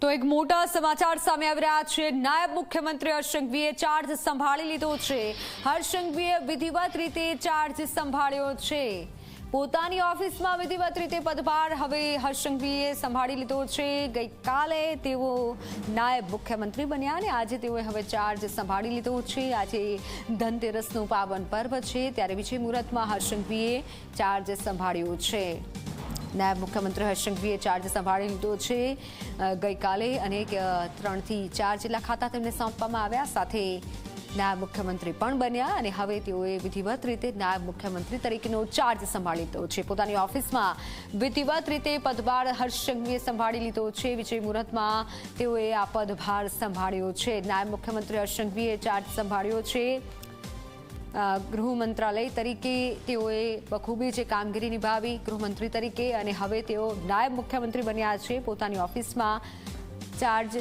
તો એક મોટા સમાચાર સામે આવી રહ્યા છે। નાયબ મુખ્યમંત્રી હર્ષ સંઘવીએ ચાર્જ સંભાળી લીધો છે। હર્ષ સંઘવીએ વિધિવત રીતે ચાર્જ સંભાળ્યો છે। પોતાની ઓફિસમાં વિધિવત રીતે પદભાર હવે હર્ષ સંઘવીએ સંભાળી લીધો છે। ગઈકાલે તેઓ નાયબ મુખ્યમંત્રી બન્યા અને આજે તેઓએ હવે ચાર્જ સંભાળી લીધો છે। આજે ધનતેરસનું પાવન પર્વ છે ત્યારે વિજય મુહૂર્તમાં હર્ષ સંઘવીએ ચાર્જ સંભાળ્યો છે। નાયબ મુખ્યમંત્રી હર્ષ સંઘવીએ ચાર્જ સંભાળી લીધો છે। ગઈકાલે અનેક 3 થી 4 જેટલા ખાતા તેમને સોંપવામાં આવ્યા, સાથે નાયબ મુખ્યમંત્રી પણ બન્યા અને હવે તેઓએ વિધિવત રીતે નાયબ મુખ્યમંત્રી તરીકેનો ચાર્જ સંભાળી લીધો છે। પોતાની ઓફિસમાં વિધિવત રીતે પદભાર હર્ષ સંઘવીએ સંભાળી લીધો છે। વિજય મુહૂર્તમાં તેઓએ આ પદભાર સંભાળ્યો છે। નાયબ મુખ્યમંત્રી હર્ષ સંઘવીએ ચાર્જ સંભાળ્યો છે। ગૃહ મંત્રાલય તરીકે તેઓએ બખૂબી જે કામગીરી નિભાવી ગૃહમંત્રી તરીકે, અને હવે તેઓ નાયબ મુખ્યમંત્રી બન્યા છે। પોતાની ઓફિસમાં ચાર્જ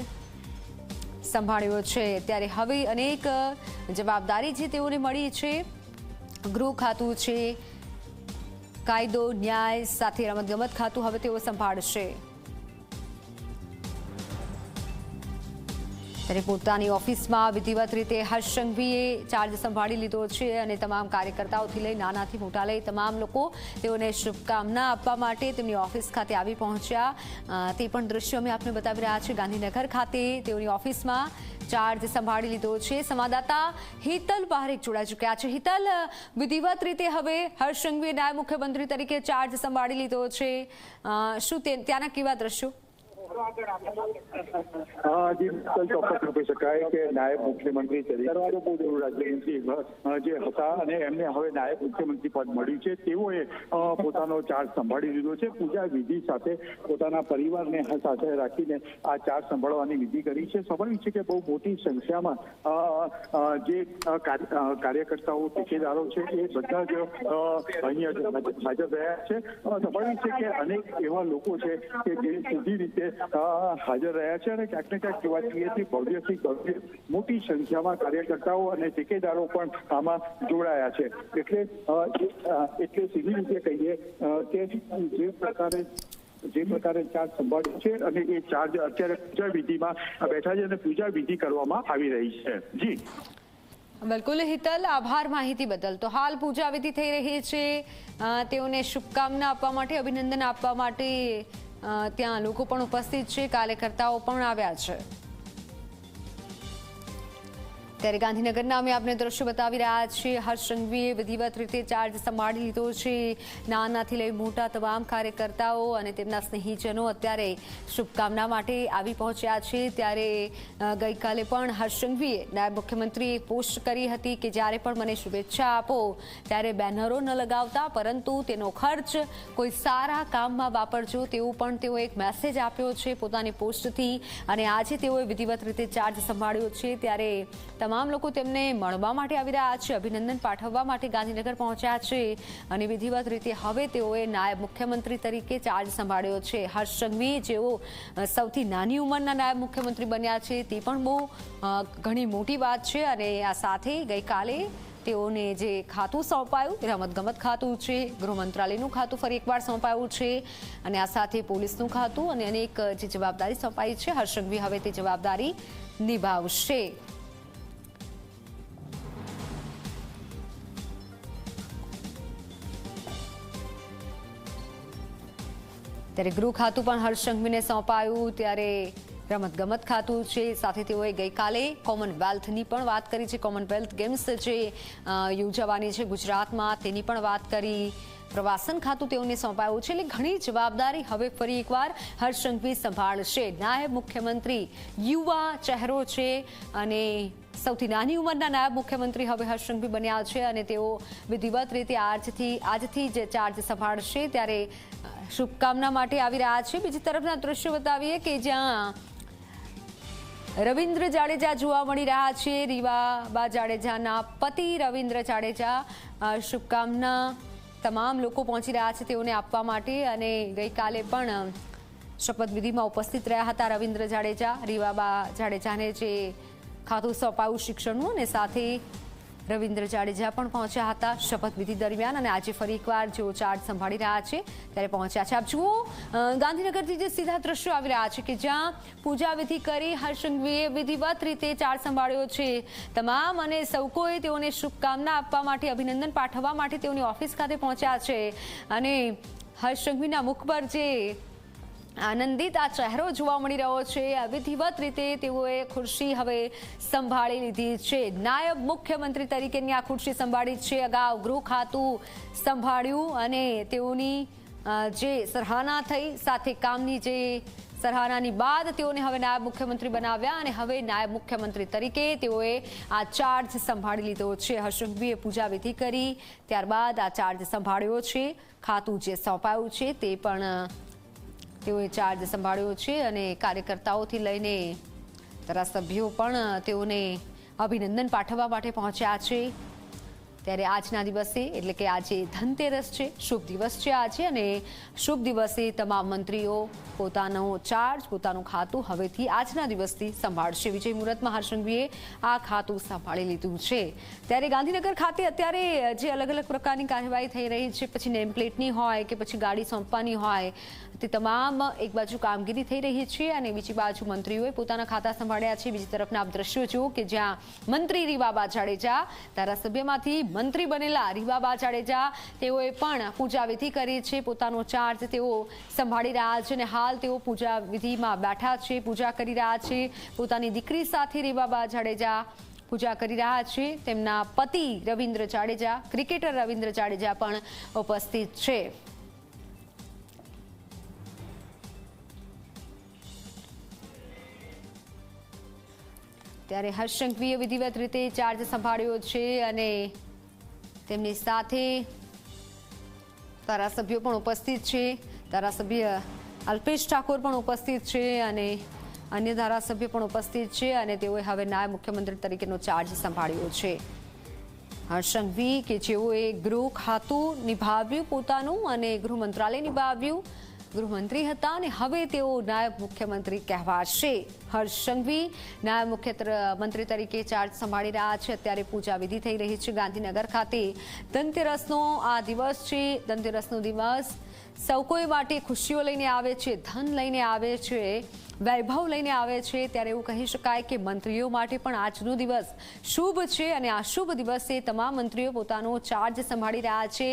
સંભાળ્યો છે ત્યારે હવે અનેક જવાબદારી જે તેઓને મળી છે। ગૃહ ખાતું છે, કાયદો ન્યાય સાથે રમતગમત ખાતું હવે તેઓ સંભાળશે। ત્યારે પોતાની ઓફિસમાં વિધિવત રીતે હર્ષ સંઘવીએ ચાર્જ સંભાળી લીધો છે અને તમામ કાર્યકર્તાઓથી લઈ નાનાથી મોટા લઈ તમામ લોકો તેઓને શુભકામના આપવા માટે તેમની ઓફિસ ખાતે આવી પહોંચ્યા। તે પણ દ્રશ્યો અમે આપને બતાવી રહ્યા છીએ। ગાંધીનગર ખાતે તેઓની ઓફિસમાં ચાર્જ સંભાળી લીધો છે। સંવાદદાતા હિતલ પારેખ જોડાઈ ચૂક્યા છે। હિતલ, વિધિવત રીતે હવે હર્ષ સંઘવીએ નાયબ મુખ્યમંત્રી તરીકે ચાર્જ સંભાળી લીધો છે, શું ત્યાંના કેવા દ્રશ્યો? જી બિલકુલ ચોક્કસ કહી શકાય કે નાયબ મુખ્યમંત્રી તરીકે રાજ્યમંત્રી જે હતા અને એમને હવે નાયબ મુખ્યમંત્રી પદ મળ્યું છે। તેઓએ પોતાનો ચાર્જ સંભાળી લીધો છે। પૂજા વિધિ સાથે પોતાના પરિવારને સાથે રાખીને આ ચાર્જ સંભાળવાની વિધિ કરી છે। સ્વાભાવિક છે કે બહુ મોટી સંખ્યામાં જે કાર્યકર્તાઓ ટેકેદારો છે એ બધા જ અહીંયા હાજર રહ્યા છે। સ્વાભાવિક છે કે અનેક એવા લોકો છે કે જે સીધી રીતે હાજર રહ્યા છે અને ક્યાંક ને ક્યાંક જોવા જઈએ તો ભવ્યથી ભવ્ય મોટી સંખ્યામાં કાર્યકર્તાઓ અને ટેકેદારો પણ આમાં જોડાયા છે। એટલે સીધી રીતે કહીએ કે જે પ્રકારે ચાર્જ સંભાળ્યો છે અને એ ચાર્જ અત્યારે પૂજા વિધિમાં બેઠા છે અને પૂજા વિધિ કરવામાં આવી રહી છે। જી બિલકુલ હિતલ, આભાર માહિતી બદલ। તો હાલ પૂજા વિધિ થઈ રહી છે, તેઓને શુભકામના આપવા માટે, અભિનંદન આપવા માટે ત્યાં લોકો પણ ઉપસ્થિત છે, કાર્યકર્તાઓ પણ આવ્યા છે। ત્યારે ગાંધીનગરના અમે આપને દ્રશ્યો બતાવી રહ્યા છીએ। હર્ષ સંઘવીએ વિધિવત રીતે ચાર્જ સંભાળી લીધો છે। નાનાથી લઈ મોટા તમામ કાર્યકર્તાઓ અને તેમના સ્નેહીજનો અત્યારે શુભકામના માટે આવી પહોંચ્યા છે। ત્યારે ગઈકાલે પણ હર્ષ સંઘવીએ નાયબ મુખ્યમંત્રીએ પોસ્ટ કરી હતી કે જ્યારે પણ મને શુભેચ્છા આપો ત્યારે બેનરો ન લગાવતા, પરંતુ તેનો ખર્ચ કોઈ સારા કામમાં વાપરજો, તેવું પણ તેઓએ એક મેસેજ આપ્યો છે પોતાની પોસ્ટથી। અને આજે તેઓએ વિધિવત રીતે ચાર્જ સંભાળ્યો છે ત્યારે તમામ લોકો તેમને મળવા માટે આવી રહ્યા છે, અભિનંદન પાઠવવા માટે ગાંધીનગર પહોંચ્યા છે અને વિધિવત રીતે હવે તેઓએ નાયબ મુખ્યમંત્રી તરીકે ચાર્જ સંભાળ્યો છે। હર્ષ સંઘવી જેઓ સૌથી નાની ઉંમરના નાયબ મુખ્યમંત્રી બન્યા છે તે પણ બહુ ઘણી મોટી વાત છે। અને આ સાથે ગઈકાલે તેઓને જે ખાતું સોંપાયું, રમતગમત ખાતું છે, ગૃહ મંત્રાલયનું ખાતું ફરી એકવાર સોંપાયું છે અને આ સાથે પોલીસનું ખાતું અને અનેક જે જવાબદારી સોંપાઈ છે, હર્ષ સંઘવી હવે તે જવાબદારી નિભાવશે। ત્યારે ગૃહ ખાતું પણ હર્ષ સંઘવીને સોંપાયું, ત્યારે રમતગમત ખાતું છે, સાથે તેઓએ ગઈકાલે કોમનવેલ્થની પણ વાત કરી છે। કોમનવેલ્થ ગેમ્સ જે યોજાવાની છે ગુજરાતમાં તેની પણ વાત કરી। પ્રવાસન ખાતું તેઓને સોંપાયું છે, એટલે ઘણી જવાબદારી હવે ફરી એકવાર હર્ષ સંઘવી સંભાળશે। નાયબ મુખ્યમંત્રી યુવા ચહેરો છે અને સૌથી નાની ઉંમરના નાયબ મુખ્યમંત્રી હવે હર્ષ સંઘવી બન્યા છે અને તેઓ વિધિવત રીતે આજથી જ ચાર્જ સંભાળશે। ત્યારે શુભકામના માટે આવી રહ્યા છે। બીજી તરફના દ્રશ્યો બતાવીએ કે જ્યાં રવિન્દ્ર જાડેજા જોવા મળી રહ્યા છે। રીવાબા જાડેજાના પતિ રવિન્દ્ર જાડેજા શુભકામના તમામ લોકો પહોંચી રહ્યા છે તેઓને આપવા માટે અને ગઈકાલે પણ શપથવિધિમાં ઉપસ્થિત રહ્યા હતા રવિન્દ્ર જાડેજા। રીવાબા જાડેજાને જે ખાતું સોંપાયું શિક્ષણનું અને સાથે રવિન્દ્ર જાડેજા પણ પહોંચ્યા હતા શપથવિધિ દરમિયાન અને આજે ફરી એકવાર જેઓ ચાર્જ સંભાળી રહ્યા છે ત્યારે પહોંચ્યા છે. આપ જુઓ ગાંધીનગરથી જે સીધા દ્રશ્યો આવી રહ્યા છે કે જ્યાં પૂજા વિધિ કરી હર્ષ સંઘવીએ વિધિવત રીતે ચાર્જ સંભાળ્યો છે. તમામ અને સૌ કોઈ તેઓને શુભકામના આપવા માટે, અભિનંદન પાઠવવા માટે તેઓની ઓફિસ ખાતે પહોંચ્યા છે અને હર્ષ સંઘવીના મુખ પર જે આનંદિત આ ચહેરો જોવા મળી રહ્યો છે. વિધિવત રીતે તેઓએ ખુરશી હવે સંભાળી લીધી છે. નાયબ મુખ્યમંત્રી તરીકેની આ ખુરશી સંભાળી છે. અગાઉ ગૃહ ખાતું સંભાળ્યું અને તેઓની જે સરાહના થઈ, સાથે કામની જે સરાહનાની બાદ તેઓને હવે નાયબ મુખ્યમંત્રી બનાવ્યા અને હવે નાયબ મુખ્યમંત્રી તરીકે તેઓએ આ ચાર્જ સંભાળી લીધો છે. હર્ષ સંઘવીએ પૂજા વિધિ કરી, ત્યારબાદ આ ચાર્જ સંભાળ્યો છે. ખાતું જે સોંપાયું છે તે પણ તેઓએ ચાર્જ સંભાળ્યો છે અને કાર્યકર્તાઓથી લઈને ધારાસભ્યો પણ તેઓને અભિનંદન પાઠવવા માટે પહોંચ્યા છે. ત્યારે આજના દિવસે એટલે કે આજે ધનતેરસ છે, શુભ દિવસ છે આજે અને શુભ દિવસે તમામ મંત્રીઓ પોતાનો ચાર્જ, પોતાનું ખાતું હવેથી આજના દિવસથી સંભાળશે. વિજય મુહૂર્તમાં હર્ષ સંઘવીએ આ ખાતું સંભાળી લીધું છે. ત્યારે ગાંધીનગર ખાતે અત્યારે જે અલગ અલગ પ્રકારની કાર્યવાહી થઈ રહી છે, પછી નેમ પ્લેટની હોય કે પછી ગાડી સોંપવાની હોય, તે તમામ એક બાજુ કામગીરી થઈ રહી છે અને બીજી બાજુ મંત્રીઓએ પોતાના ખાતા સંભાળ્યા છે. બીજી તરફના આપ દ્રશ્યો જુઓ કે જ્યાં મંત્રી રીવાબા જાડેજા, ધારાસભ્યમાંથી મંત્રી બનેલા રીવાબા જાડેજા, તેઓએ પણ પૂજા વિધિ કરી છે. પોતાનો ચાર્જ તેઓ સંભાળી રહ્યા છે અને હાલ તેઓ પૂજા વિધિમાં બેઠા છે, પૂજા કરી રહ્યા છે. પોતાની દીકરી સાથે રીવાબા જાડેજા પૂજા કરી રહ્યા છે. તેમના પતિ રવિન્દ્ર જાડેજા, ક્રિકેટર રવિન્દ્ર જાડેજા પણ ઉપસ્થિત છે. ત્યારે હર્ષ સંઘવીએ વિધિવત રીતે ચાર્જ સંભાળ્યો છે અને તેમની સાથે ધારાસભ્યો પણ ઉપસ્થિત છે. ધારાસભ્ય અલ્પેશ ઠાકોર પણ ઉપસ્થિત છે અને અન્ય ધારાસભ્યો પણ ઉપસ્થિત છે અને તેઓએ હવે નાયબ મુખ્યમંત્રી તરીકેનો ચાર્જ સંભાળ્યો છે. હર્ષ સંઘવી કે જેઓએ ગૃહ ખાતું નિભાવ્યું પોતાનું અને ગૃહ મંત્રાલય નિભાવ્યું, ગૃહમંત્રી હતા અને હવે તેઓ નાયબ મુખ્યમંત્રી કહેવાશે. હર્ષ સંઘવી નાયબ મુખ્યમંત્રી તરીકે ચાર્જ સંભાળી રહ્યા છે. અત્યારે પૂજા વિધિ થઈ રહી છે ગાંધીનગર ખાતે. ધનતેરસનો આ દિવસ છે. ધનતેરસનો દિવસ સૌ કોઈ માટે ખુશીઓ લઈને આવે છે, ધન લઈને આવે છે, વૈભવ લઈને આવે છે. ત્યારે એવું કહી શકાય કે મંત્રીઓ માટે પણ આજનો દિવસ શુભ છે અને આ શુભ દિવસે તમામ મંત્રીઓ પોતાનો ચાર્જ સંભાળી રહ્યા છે.